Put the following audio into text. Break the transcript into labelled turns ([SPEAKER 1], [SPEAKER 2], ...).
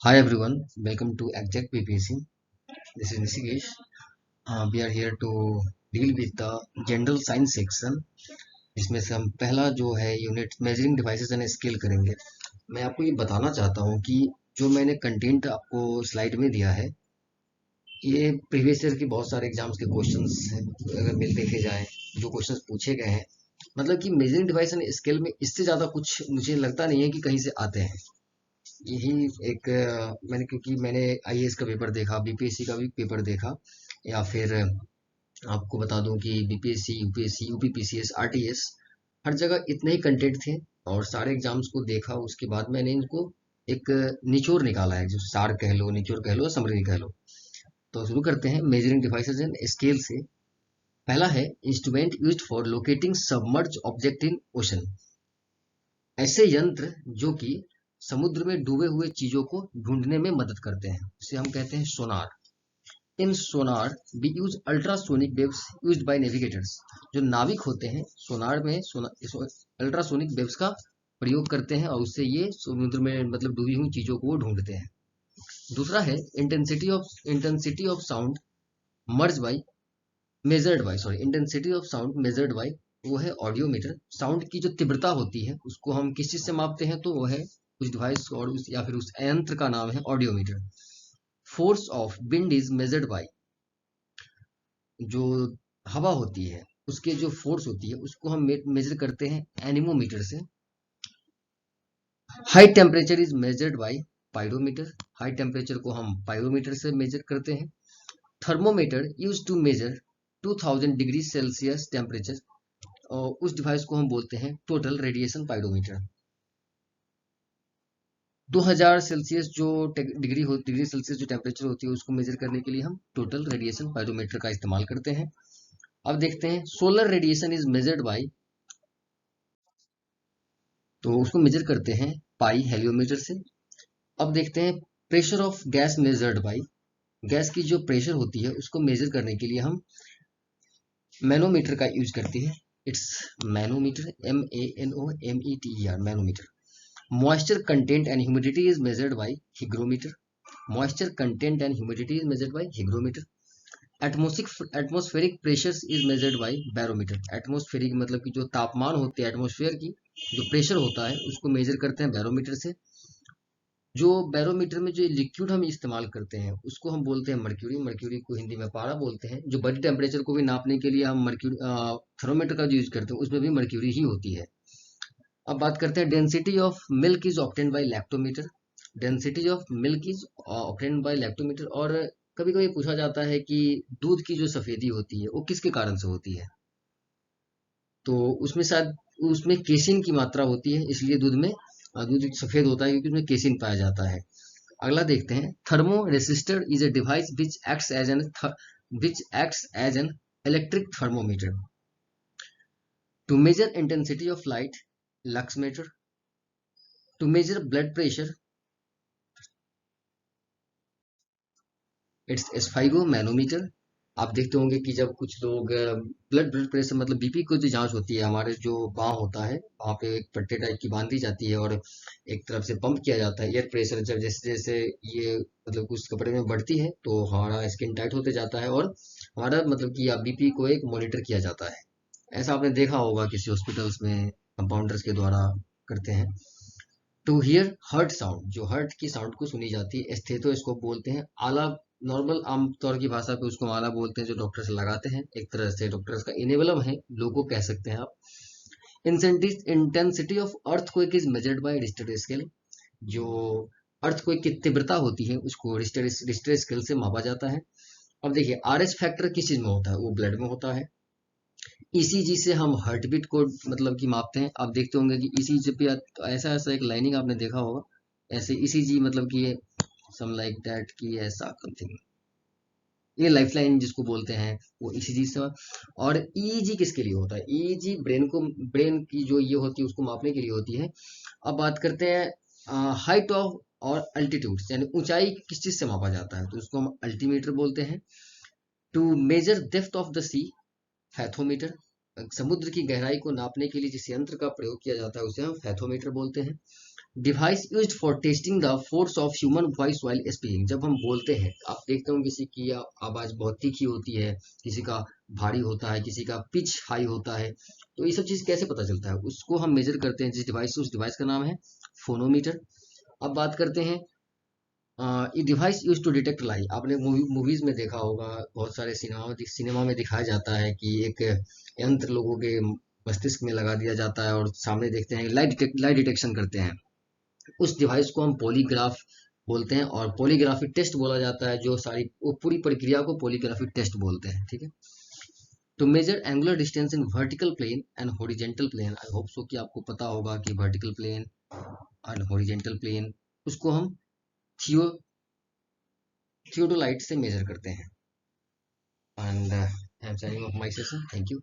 [SPEAKER 1] Hi everyone, welcome to Exact PPC. This is Nishikesh. We are here to deal with the General Science section, जिसमें से हम पहला जो है unit measuring devices and scale करेंगे। मैं आपको ये बताना चाहता हूँ कि जो मैंने कंटेंट आपको स्लाइड में दिया है, ये प्रीवियस ईयर के बहुत सारे एग्जाम्स के क्वेश्चंस अगर मिल देखे जाए, जो क्वेश्चंस पूछे गए हैं, मतलब कि मेजरिंग डिवाइस एंड स्केल में इससे ज़्यादा कुछ मुझे लगता नहीं है कि कहीं से आते हैं। यही एक क्योंकि मैंने आईएएस का पेपर देखा, बीपीएससी का भी पेपर देखा, या फिर आपको बता दूं कि बीपीएससी, यूपीएससी, यूपीपीसीएस, आरटीएस, हर जगह इतने ही कंटेंट थे और सारे एग्जाम्स को देखा। उसके बाद मैंने इनको एक निचोड़ निकाला है, जो सार कह लो, निचोड़ कह लो, समरी कह लो। तो शुरू करते हैं मेजरिंग डिवाइसेस एंड स्केल से। पहला है instrument used for locating submerge object in ocean. ऐसे यंत्र जो कि समुद्र में डूबे हुए चीजों को ढूंढने में मदद करते हैं, उसे हम कहते हैं sonar. In sonar we use ultrasonic waves used by navigators. जो नाविक होते हैं, सोनार में अल्ट्रासोनिक वेव्स का प्रयोग करते हैं और उससे ये समुद्र में मतलब डूबी हुई चीजों को वो ढूंढते हैं। दूसरा है intensity of sound merge bye measured by sorry intensity of sound measured by, वो है ऑडियोमीटर। साउंड की जो तीव्रता होती है उसको हम किस चीज से मापते हैं, तो वो है उस डिवाइस और उस या फिर उस यंत्र का नाम है audiometer. Force of wind is measured bye, जो हवा होती है उसके जो फोर्स होती है उसको हम मेजर करते हैं एनीमोमीटर से। High temperature is measured by pyrometer. High temperature को हम पायरोमीटर से मेजर करते हैं। Thermometer use to measure 2000 degree Celsius temperature, और उस डिवाइस को हम बोलते हैं टोटल रेडिएशन पाइरोमीटर। 2000 सेल्सियस जो डिग्री सेल्सियस जो टेम्परेचर होती है उसको मेजर करने के लिए हम टोटल रेडिएशन पाइरोमीटर का इस्तेमाल करते हैं। अब देखते हैं solar radiation is measured bye, तो उसको मेजर करते हैं पाई हेलियोमीटर से। अब देखते हैं pressure of gas measured by. Gas की जो प्रेशर होती है उसको मेजर करने के लिए हम मैनोमीटर का यूज करते हैं। It's manometer, MANOMETER, manometer. Moisture content and humidity is measured by hygrometer. Moisture content and humidity is measured by hygrometer. Atmospheric pressures is measured by barometer. Atmospheric मतलब कि जो तापमान होते हैं एटमॉस्फेयर की, जो प्रेशर होता है उसको मेजर करते हैं बैरोमीटर से। जो बैरोमीटर में जो लिक्विड हम इस्तेमाल करते हैं उसको हम बोलते हैं मर्क्यूरी। मर्क्यूरी को हिंदी में पारा बोलते हैं। जो बॉडी टेम्परेचर को भी नापने के लिए हम मर्क्यूरी थर्मोमीटर का जो यूज करते हैं उसमें भी मर्क्यूरी ही होती है। अब बात करते हैं density of milk is obtained by lactometer. Density of milk is obtained by lactometer. और कभी कभी पूछा जाता है कि दूध की जो सफेदी होती है वो किसके कारण से होती है, तो उसमें शायद उसमें केसिन की मात्रा होती है, इसलिए दूध सफेद होता है क्योंकि उसमें केसिन पाया जाता है। अगला देखते हैं thermo resistor is a device which acts as an electric thermometer to measure intensity of light, lux meter to measure blood pressure, it's sphygmomanometer. आप देखते होंगे कि जब कुछ लोग ब्लड प्रेशर मतलब बीपी को जो जांच होती है, हमारे जो बाँह होता है वहाँ पे एक पट्टे टाइप की बांध दी जाती है और एक तरफ से पंप किया जाता है एयर प्रेशर। जब जैसे जैसे ये मतलब उस कपड़े में बढ़ती है तो हमारा स्किन टाइट होते जाता है और हमारा मतलब कि बीपी को एक मॉनिटर किया जाता है। ऐसा आपने देखा होगा किसी हॉस्पिटल्स में कंपाउंडर्स के द्वारा करते हैं। टू हियर हर्ट साउंड, जो हर्ट की साउंड को सुनी जाती है, स्टेथोस्कोप बोलते हैं। आला, नॉर्मल आमतौर की भाषा पे उसको आला बोलते हैं, जो डॉक्टर्स लगाते हैं। एक तरह से डॉक्टर्स का इनेबलम है, लोगो कह सकते हैं आप। Intensity of earthquake is measured bye Richter scale. जो अर्थक्वेक की तीव्रता होती है उसको रिश्टर स्केल से मापा जाता है। अब देखिए RH फैक्टर किस चीज में होता है, वो ब्लड में होता है। ईसीजी से हम हार्ट बीट को मतलब कि मापते हैं। आप देखते होंगे कि ईसीजी पे ऐसा ऐसा एक लाइनिंग आपने देखा होगा, ऐसे ईसीजी मतलब कि ये सम लाइक दैट कि ऐसा समथिंग, ये लाइफ लाइन जिसको बोलते हैं वो ईसीजी से। और ईईजी किसके लिए होता है, ईईजी ब्रेन की जो ये होती है उसको मापने के लिए होती है। अब बात करते हैं हाइट ऑफ और अल्टीट्यूड, यानी ऊंचाई किस चीज से मापा जाता है, तो उसको हम अल्टीमीटर बोलते हैं। To measure depth of the sea, fathometer. समुद्र की गहराई को नापने के लिए जिस यंत्र का प्रयोग किया जाता है उसे हम फैथोमीटर बोलते हैं। Device used for testing the force of human voice while speaking. जब हम बोलते हैं, आप देखते हो किसी की आवाज बहुत तीखी होती है, किसी का भारी होता है, किसी का पिच हाई होता है, तो ये सब चीज कैसे पता चलता है? उसको हम मेजर करते हैं जिस डिवाइस से, उस डिवाइस का नाम है फोनोमीटर। अब बात करते हैं ये device use to detect light. आपने मूवीज में देखा होगा, बहुत सारे सिनेमा में दिखाया जाता है कि एक यंत्र लोगों के मस्तिष्क में लगा दिया जाता है और सामने देखते हैं लाइट डिटेक्शन करते हैं। उस डिवाइस को हम पॉलीग्राफ बोलते हैं, और पॉलीग्राफिक टेस्ट बोला जाता है, जो सारी वो पूरी प्रक्रिया को पॉलीग्राफिक टेस्ट बोलते हैं, ठीक है। तो measure angular distance in vertical plane and horizontal plane. I hope so कि आपको पता होगा कि vertical plane and horizontal plane, उसको हम थियो थियोडोलाइट से मेजर करते हैं। And I am signing off my session, thank you.